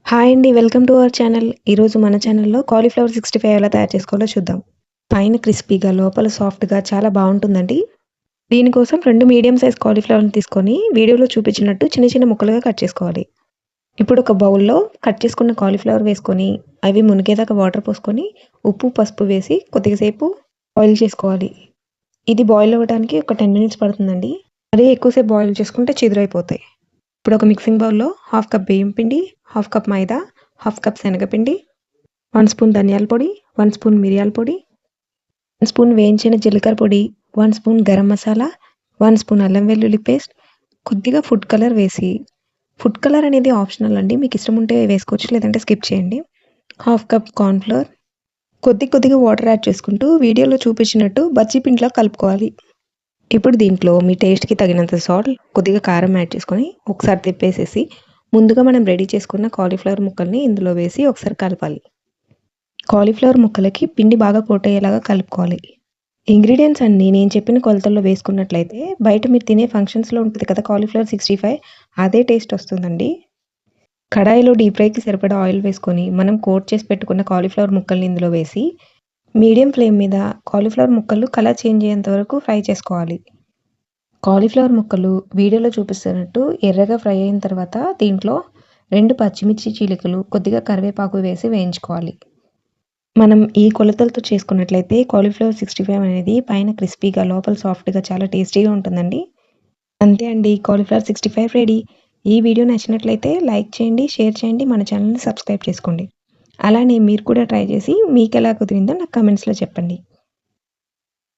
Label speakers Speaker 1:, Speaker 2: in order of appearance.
Speaker 1: Hi అండి. Welcome to our channel. ఈరోజు మన ఛానల్‌లో కాలీఫ్లవర్ 65 ఎలా తయారు చేసుకోవాలో చూద్దాం. పైన క్రిస్పీగా, లోపల సాఫ్ట్‌గా చాలా బావుంటుందండి. దీనికోసం 2 మీడియం సైజ్ కాలీఫ్లవర్‌ని తీసుకొని వీడియోలో చూపించినట్టు చిన్న చిన్న ముక్కలుగా కట్ చేసుకోవాలి. ఇప్పుడు ఒక బౌల్‌లో కట్ చేసుకున్న కాలీఫ్లవర్ వేసుకొని, అవి మునిగేదాకా వాటర్ పోసుకొని, ఉప్పు, పసుపు వేసి కొద్దిగా సేపు బాయిల్ చేసుకోవాలి. ఇది బాయిల్ అవ్వడానికి ఒక 10 మినిట్స్ పడుతుందండి. మరీ ఎక్కువసేపు బాయిల్ చేసుకుంటే చిదురైపోతాయి. ఇప్పుడు ఒక మిక్సింగ్ బౌల్‌లో హాఫ్ కప్ బియ్యం పిండి, హాఫ్ కప్ మైదా, హాఫ్ కప్ శనగపిండి, 1 స్పూన్ ధనియాల పొడి, 1 స్పూన్ మిరియాల పొడి, 1 స్పూన్ వేయించిన జీలకర్ర పొడి, 1 స్పూన్ గరం మసాలా, 1 స్పూన్ అల్లం వెల్లుల్లి పేస్ట్, కొద్దిగా ఫుడ్ కలర్ వేసి, ఫుడ్ కలర్ అనేది ఆప్షనల్ అండి. మీకు ఇష్టం ఉంటే వేసుకోవచ్చు, లేదంటే స్కిప్ చేయండి. హాఫ్ కప్ కార్న్ ఫ్లోర్, కొద్దిగా వాటర్ యాడ్ చేసుకుంటూ వీడియోలో చూపించినట్టు బజ్జీ పిండిలా కలుపుకోవాలి. ఇప్పుడు దీంట్లో మీ టేస్ట్‌కి తగినంత సాల్ట్, కొద్దిగా కారం యాడ్ చేసుకొని ఒకసారి తిప్పేసేసి, ముందుగా మనం రెడీ చేసుకున్న కాలీఫ్లవర్ ముక్కల్ని ఇందులో వేసి ఒకసారి కలపాలి. కాలీఫ్లవర్ ముక్కలకి పిండి బాగా కోటయ్యేలాగా కలుపుకోవాలి. ఇంగ్రీడియెంట్స్ అన్నీ నేను చెప్పిన కొలతల్లో వేసుకున్నట్లయితే బయట మీరు తినే ఫంక్షన్స్‌లో ఉంటది కదా కాలీఫ్లవర్ 65 అదే టేస్ట్ వస్తుందండి. కడాయిలో డీప్ ఫ్రైకి సరిపడా ఆయిల్ వేసుకొని, మనం కోట్ చేసి పెట్టుకున్న కాలీఫ్లవర్ ముక్కల్ని ఇందులో వేసి, మీడియం ఫ్లేమ్ మీద కాలీఫ్లవర్ ముక్కలు కలర్ చేంజ్ అయ్యేంత వరకు ఫ్రై చేసుకోవాలి. కాలీఫ్లవర్ ముక్కలు వీడియోలో చూపిస్తున్నట్టు ఎర్రగా ఫ్రై అయిన తర్వాత దీంట్లో 2 పచ్చిమిర్చి చీలికలు, కొద్దిగా కరివేపాకు వేసి వేయించుకోవాలి. మనం ఈ కొలతలతో చేసుకున్నట్లయితే కాలీఫ్లవర్ 65 అనేది పైన క్రిస్పీగా, లోపల సాఫ్ట్‌గా చాలా టేస్టీగా ఉంటుందండి. అంతే అండి, కాలీఫ్లవర్ 65 రెడీ. ఈ వీడియో నచ్చినట్లయితే లైక్ చేయండి, షేర్ చేయండి, మన ఛానల్‌ని సబ్స్క్రైబ్ చేసుకోండి. అలానే మీరు కూడా ట్రై చేసి మీకెలా కుదిరిందో నాకు కామెంట్స్‌లో చెప్పండి.